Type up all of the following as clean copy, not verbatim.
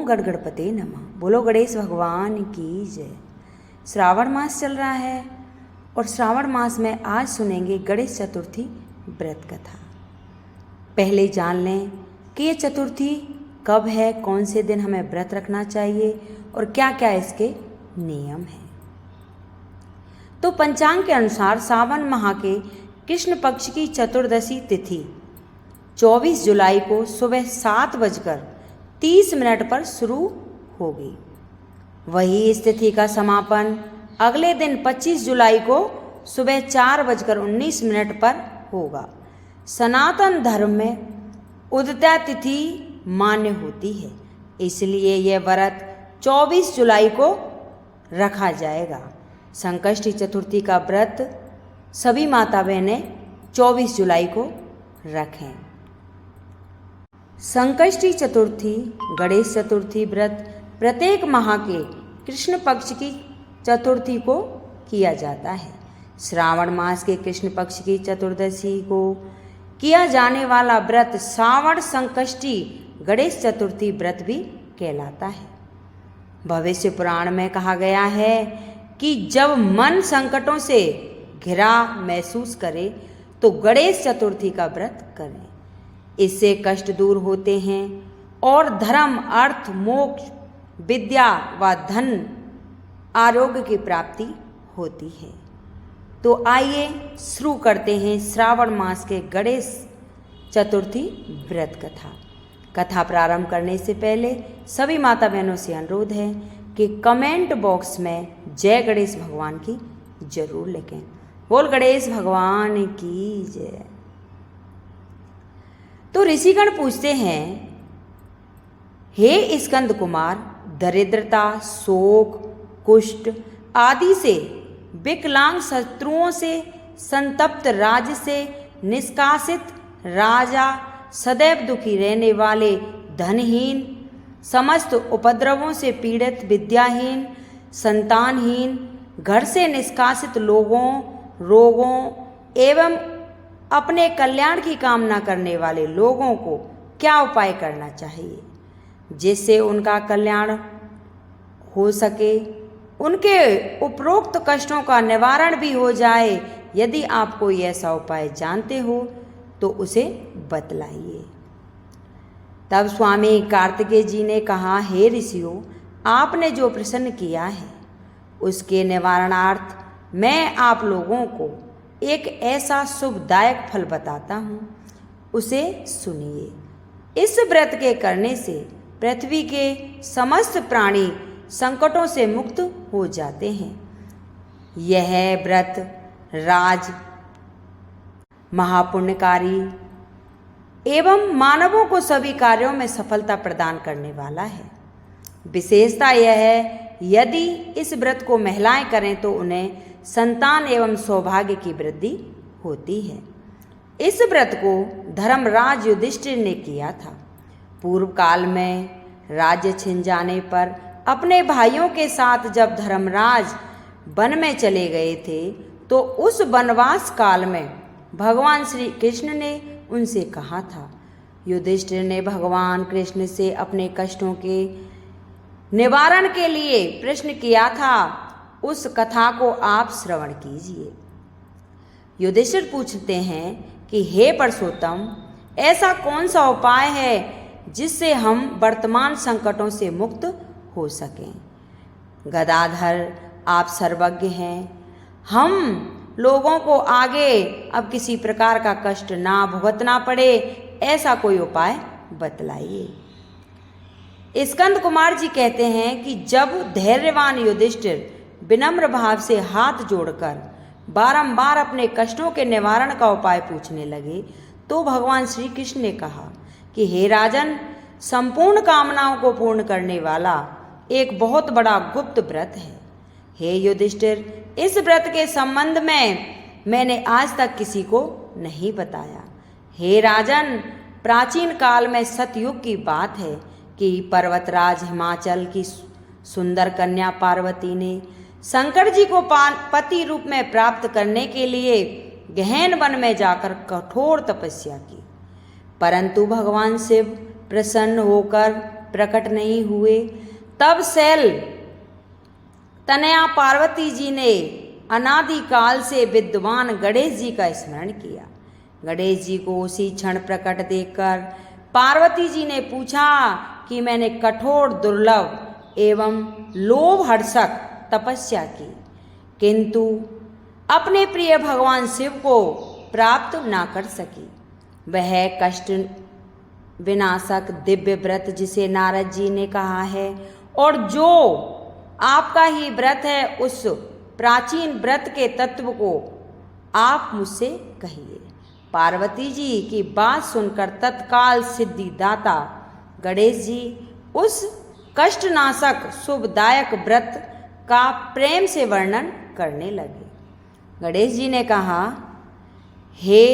गणपते नमः। बोलो गणेश भगवान की जय। श्रावण मास चल रहा है और श्रावण मास में आज सुनेंगे गणेश चतुर्थी व्रत कथा। पहले जान लें कि ये चतुर्थी कब है, कौन से दिन हमें व्रत रखना चाहिए और क्या क्या इसके नियम हैं। तो पंचांग के अनुसार सावन माह के कृष्ण पक्ष की चतुर्दशी तिथि 24 जुलाई को सुबह 7:30 पर शुरू होगी। वही इस तिथि का समापन अगले दिन 25 जुलाई को सुबह 4:19 पर होगा। सनातन धर्म में उदिता तिथि मान्य होती है, इसलिए यह व्रत 24 जुलाई को रखा जाएगा। संकष्टी चतुर्थी का व्रत सभी माता बहनें 24 जुलाई को रखें। संकष्टी चतुर्थी गणेश चतुर्थी व्रत प्रत्येक माह के कृष्ण पक्ष की चतुर्थी को किया जाता है। श्रावण मास के कृष्ण पक्ष की चतुर्दशी को किया जाने वाला व्रत श्रावण संकष्टी गणेश चतुर्थी व्रत भी कहलाता है। भविष्य पुराण में कहा गया है कि जब मन संकटों से घिरा महसूस करे तो गणेश चतुर्थी का व्रत करें। इससे कष्ट दूर होते हैं और धर्म, अर्थ, मोक्ष, विद्या व धन, आरोग्य की प्राप्ति होती है। तो आइए शुरू करते हैं श्रावण मास के गणेश चतुर्थी व्रत कथा प्रारंभ करने से पहले सभी माता बहनों से अनुरोध है कि कमेंट बॉक्स में जय गणेश भगवान की जरूर लिखें। बोल गणेश भगवान की जय। तो ऋषिगण पूछते हैं, हे स्कंद कुमार, दरिद्रता, शोक, कुष्ठ आदि से विकलांग शत्रुओं से संतप्त राज्य से निष्कासित राजा, सदैव दुखी रहने वाले धनहीन, समस्त उपद्रवों से पीड़ित विद्याहीन, संतानहीन, घर से निष्कासित लोगों, रोगों एवं अपने कल्याण की कामना करने वाले लोगों को क्या उपाय करना चाहिए जिससे उनका कल्याण हो सके, उनके उपरोक्त कष्टों का निवारण भी हो जाए। यदि आप कोई ऐसा उपाय जानते हो तो उसे बतलाइए। तब स्वामी कार्तिकेय जी ने कहा, हे ऋषियों, आपने जो प्रश्न किया है उसके निवारणार्थ मैं आप लोगों को एक ऐसा शुभदायक फल बताता हूँ, उसे सुनिए। इस व्रत के करने से पृथ्वी के समस्त प्राणी संकटों से मुक्त हो जाते हैं। यह व्रत राज, महापुण्यकारी एवं मानवों को सभी कार्यों में सफलता प्रदान करने वाला है। विशेषता यह है, यदि इस व्रत को महिलाएं करें तो उन्हें संतान एवं सौभाग्य की वृद्धि होती है। इस व्रत को धर्मराज युधिष्ठिर ने किया था। पूर्व काल में राज्य छिन जाने पर अपने भाइयों के साथ जब धर्मराज वन में चले गए थे तो उस वनवास काल में भगवान श्री कृष्ण ने उनसे कहा था। युधिष्ठिर ने भगवान कृष्ण से अपने कष्टों के निवारण के लिए प्रश्न किया था। उस कथा को आप श्रवण कीजिए। युधिष्ठिर पूछते हैं कि हे पुरुषोत्तम, ऐसा कौन सा उपाय है जिससे हम वर्तमान संकटों से मुक्त हो सकें। गदाधर, आप सर्वज्ञ हैं। हम लोगों को आगे अब किसी प्रकार का कष्ट ना भुगतना पड़े, ऐसा कोई उपाय बतलाइए। स्कंद कुमार जी कहते हैं कि जब धैर्यवान युधिष्ठिर विनम्र भाव से हाथ जोड़कर बारंबार अपने कष्टों के निवारण का उपाय पूछने लगे तो भगवान श्री कृष्ण ने कहा कि हे राजन, संपूर्ण कामनाओं को पूर्ण करने वाला एक बहुत बड़ा गुप्त व्रत है। हे युधिष्ठिर, इस व्रत के संबंध में मैंने आज तक किसी को नहीं बताया। हे राजन, प्राचीन काल में सतयुग की बात है कि पर्वतराज हिमाचल की सुंदर कन्या पार्वती ने शंकर जी को पति रूप में प्राप्त करने के लिए गहन वन में जाकर कठोर तपस्या की, परंतु भगवान शिव प्रसन्न होकर प्रकट नहीं हुए। तब शैल तनया पार्वती जी ने अनादिकाल से विद्वान गणेश जी का स्मरण किया। गणेश जी को उसी क्षण प्रकट देखकर पार्वती जी ने पूछा कि मैंने कठोर दुर्लभ एवं लोभ हर्षक तपस्या की, किंतु अपने प्रिय भगवान शिव को प्राप्त ना कर सकी। वह कष्ट विनाशक दिव्य व्रत जिसे नारद जी ने कहा है और जो आपका ही व्रत है, उस प्राचीन व्रत के तत्व को आप मुझसे कहिए। पार्वती जी की बात सुनकर तत्काल सिद्धिदाता गणेश जी उस कष्टनाशक शुभदायक व्रत का प्रेम से वर्णन करने लगे। गणेश जी ने कहा, हे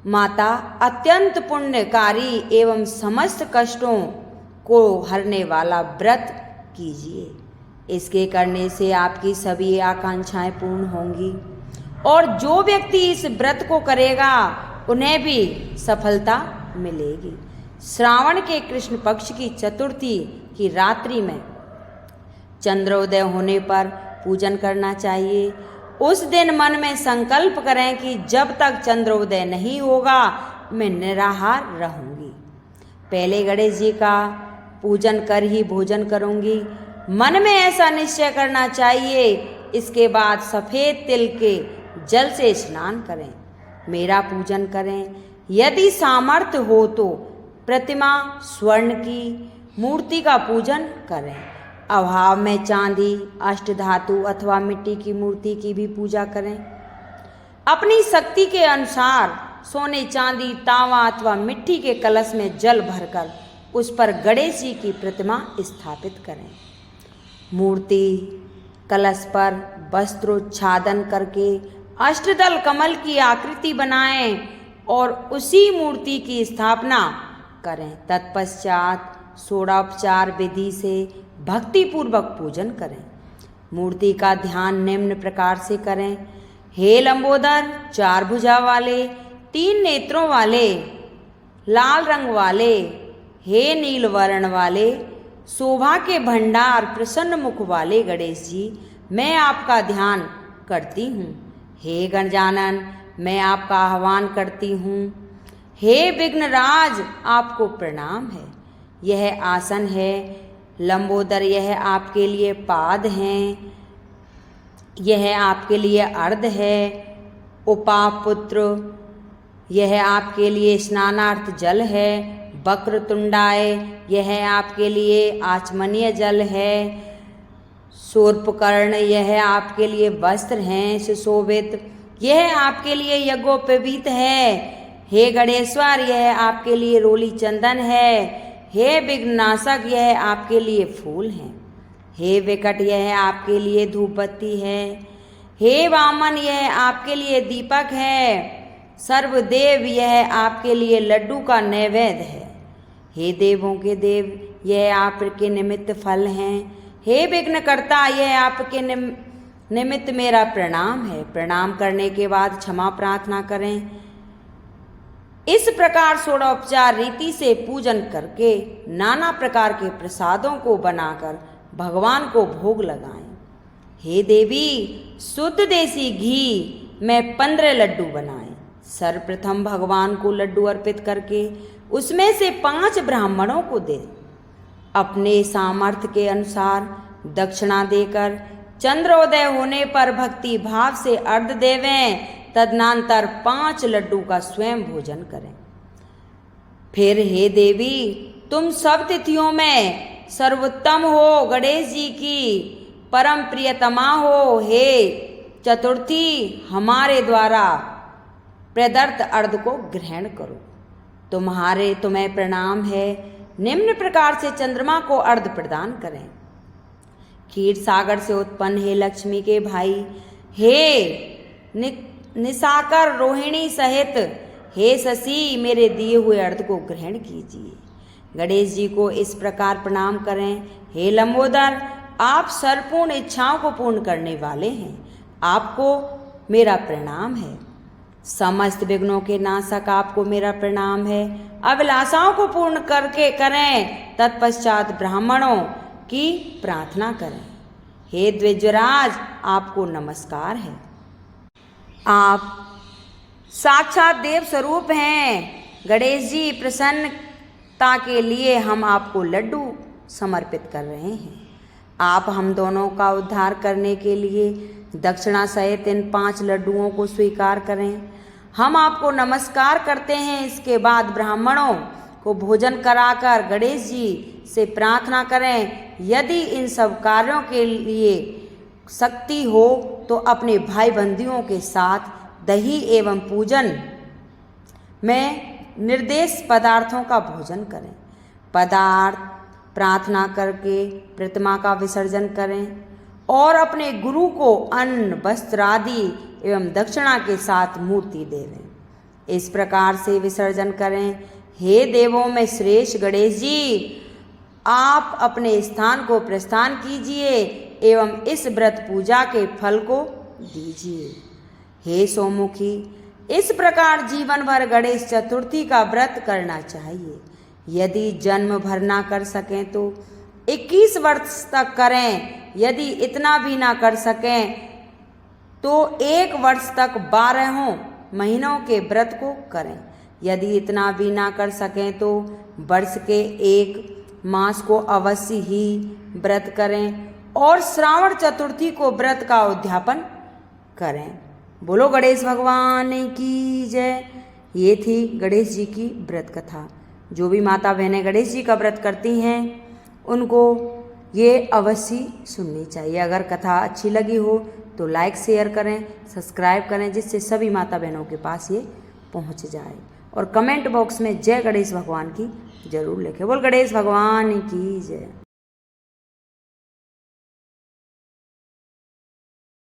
माता, अत्यंत पुण्यकारी एवं समस्त कष्टों को हरने वाला व्रत कीजिए। इसके करने से आपकी सभी आकांक्षाएं पूर्ण होंगी और जो व्यक्ति इस व्रत को करेगा उन्हें भी सफलता मिलेगी। श्रावण के कृष्ण पक्ष की चतुर्थी की रात्रि में चंद्रोदय होने पर पूजन करना चाहिए। उस दिन मन में संकल्प करें कि जब तक चंद्रोदय नहीं होगा मैं निराहार रहूंगी। पहले गणेश जी का पूजन कर ही भोजन करूंगी, मन में ऐसा निश्चय करना चाहिए। इसके बाद सफेद तिल के जल से स्नान करें, मेरा पूजन करें। यदि सामर्थ्य हो तो प्रतिमा स्वर्ण की मूर्ति का पूजन करें। अभाव में चांदी, अष्टधातु अथवा मिट्टी की मूर्ति की भी पूजा करें। अपनी शक्ति के अनुसार सोने, चांदी, तांबा अथवा मिट्टी के कलश में जल भरकर उस पर गणेश जी की प्रतिमा स्थापित करें। मूर्ति कलश पर वस्त्रोच्छादन करके अष्टदल कमल की आकृति बनाएं और उसी मूर्ति की स्थापना करें। तत्पश्चात षोडोपचार विधि से भक्तिपूर्वक पूजन करें। मूर्ति का ध्यान निम्न प्रकार से करें। हे लंबोदर, 4 भुजा वाले, 3 नेत्रों वाले, लाल रंग वाले, हे नील वर्ण वाले, शोभा के भंडार, प्रसन्न मुख वाले गणेश जी, मैं आपका ध्यान करती हूँ। हे गणजानन, मैं आपका आह्वान करती हूँ। हे विघ्नराज, आपको प्रणाम है। यह आसन है। लंबोदर, यह आपके लिए पाद हैं। यह आपके लिए अर्ध है। उपापुत्र, यह आपके लिए स्नानार्थ जल है। वक्रतुंडाय, यह आपके लिए आचमनीय जल है। शूर्पकर्ण, यह आपके लिए वस्त्र हैं सुशोभित। यह आपके लिए यज्ञोपवीत है। हे गणेश्वर, यह आपके लिए रोली चंदन है। हे विघ्ननाशक, यह आपके लिए फूल हैं। हे विकट, यह आपके लिए धूपबत्ती है। हे वामन, यह आपके लिए दीपक है। सर्वदेव, यह आपके लिए लड्डू का नैवेद्य है। हे देवों के देव, यह आपके निमित्त फल हैं। हे विघ्नकर्ता, यह आपके निमित्त मेरा प्रणाम है। प्रणाम करने के बाद क्षमा प्रार्थना करें। इस प्रकार षोडोपचार रीति से पूजन करके नाना प्रकार के प्रसादों को बनाकर भगवान को भोग लगाएं। हे देवी, शुद्ध देसी घी में 15 लड्डू बनाएं। सर्वप्रथम भगवान को लड्डू अर्पित करके उसमें से 5 ब्राह्मणों को दें। अपने सामर्थ्य के अनुसार दक्षिणा देकर चंद्रोदय होने पर भक्ति भाव से अर्घ देवें। तदनंतर 5 लड्डू का स्वयं भोजन करें। फिर हे देवी, तुम सब तिथियों में सर्वोत्तम हो, गणेश जी की परम प्रियतमा हो। हे चतुर्थी, हमारे द्वारा प्रदत्त अर्घ को ग्रहण करो। तुम्हें प्रणाम है। निम्न प्रकार से चंद्रमा को अर्घ प्रदान करें। क्षीर सागर से उत्पन्न हे लक्ष्मी के भाई, हे निशाकर रोहिणी सहित हे शशि, मेरे दिए हुए अर्घ को ग्रहण कीजिए। गणेश जी को इस प्रकार प्रणाम करें। हे लंबोदर, आप सर्वपूर्ण इच्छाओं को पूर्ण करने वाले हैं। आपको मेरा प्रणाम है। समस्त विघ्नों के नाशक आपको मेरा प्रणाम है। अभिलाषाओं को पूर्ण करके करें, तत्पश्चात ब्राह्मणों की प्रार्थना करें। हे द्विजराज, आपको नमस्कार है। आप साक्षात देव स्वरूप हैं। गणेश जी, प्रसन्नता के लिए हम आपको लड्डू समर्पित कर रहे हैं। आप हम दोनों का उद्धार करने के लिए दक्षिणा सहित इन 5 लड्डुओं को स्वीकार करें। हम आपको नमस्कार करते हैं। इसके बाद ब्राह्मणों को भोजन कराकर गणेश जी से प्रार्थना करें, यदि इन सब कार्यों के लिए शक्ति हो तो अपने भाई बंधुओं के साथ दही एवं पूजन में निर्देश पदार्थों का भोजन करें। पदार्थ प्रार्थना करके प्रतिमा का विसर्जन करें और अपने गुरु को अन्न, वस्त्र आदि एवं दक्षिणा के साथ मूर्ति देवें। इस प्रकार से विसर्जन करें। हे देवों में श्रेष्ठ गणेश जी, आप अपने स्थान को प्रस्थान कीजिए एवं इस व्रत पूजा के फल को दीजिए। हे सोमुखी, इस प्रकार जीवन भर गणेश चतुर्थी का व्रत करना चाहिए। यदि जन्म भर ना कर सकें तो 21 वर्ष तक करें। यदि इतना भी ना कर सकें तो 1 वर्ष तक 12 महीनों के व्रत को करें। यदि इतना भी ना कर सकें तो वर्ष के 1 मास को अवश्य ही व्रत करें और श्रावण चतुर्थी को व्रत का उद्यापन करें। बोलो गणेश भगवान की जय। ये थी गणेश जी की व्रत कथा। जो भी माता बहनें गणेश जी का व्रत करती हैं उनको ये अवश्य सुननी चाहिए। अगर कथा अच्छी लगी हो तो लाइक शेयर करें, सब्सक्राइब करें, जिससे सभी माता बहनों के पास ये पहुंच जाए। और कमेंट बॉक्स में जय गणेश भगवान की जरूर लिखें। बोल गणेश भगवान की जय।